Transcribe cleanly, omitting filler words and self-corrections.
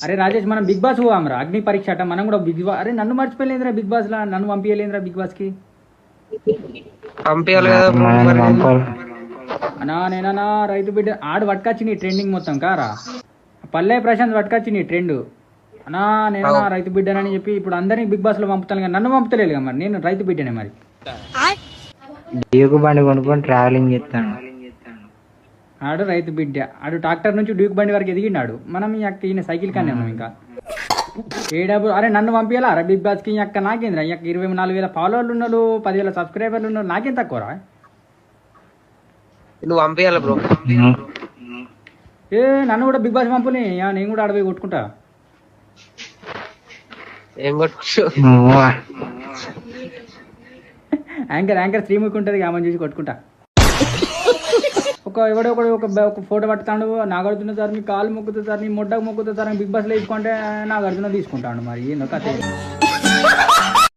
అరే రాజేష్ మనం big boss పోవామరా, అగ్ని పరీక్ష అట, మనం కూడా బిగ్ బాస్. అరే నన్ను మర్చిపోలేదురా బిగ్ బాస్ లా, నన్ను పంపించలేదురా బిగ్ బాస్ కి. పంపించాలి కదా బ్రో మరి. అనా నేనన్నా రైతు బిడ్డ ఆడు పట్టుకొచ్చి నీ ట్రెండింగ్ మొత్తం కారా, పల్లె ప్రశాంత్ పట్టుకొచ్చి నీ ట్రెండ్. అనా నేనన్నా రైతు బిడ్డనని చెప్పి ఇప్పుడు అందరినీ బిగ్ బాస్ లో పంపుతాను కానీ నన్ను పంపుతలేదు కదా మరి, నేను రైతు బిడ్డనే మరి. డ్యూక్ బండి కొనుక్కొని ట్రావెలింగ్ చేస్తాను. ఆడు రైతు బిడ్డ, ఆడు ట్రాక్టర్ నుంచి డ్యూక్ బండి వరకు ఎదిగినాడు, మనం ఈ అక్క ఈయన సైకిల్ కానీ ఉన్నాం ఇంకా ఏడాబు. అరే నన్ను పంపించాలా అరే బిగ్ బాస్కి, ఈ అక్క నాకేంద్రా, ఈ అక్క 24,000 ఫాలోవర్లు ఉన్నారు, 10,000 సబ్స్క్రైబర్లు ఉన్నారు, నాకేం తక్కువరా. నువ్వు పంపించాలి బ్రో. ఏ నన్ను కూడా బిగ్ బాస్ పంపుని, నేను కూడా ఆడపోయి కొట్టుకుంటా. ఏం కొట్టు యాంకర్ శ్రీముఖి ఉంటుంది, ఆమెను చూసి కొట్టుకుంటా. ఎవడో ఒక ఫోటో పట్టుతాడు, నాగార్జున సార్ మీ కాలు మొక్కుతుంది సార్, నీ మొడ్డకు మొక్కుతుంది సార్, బిగ్ బాస్లో తీసుకుంటే నాగార్జున తీసుకుంటాడు. మరి ఏందో కథ.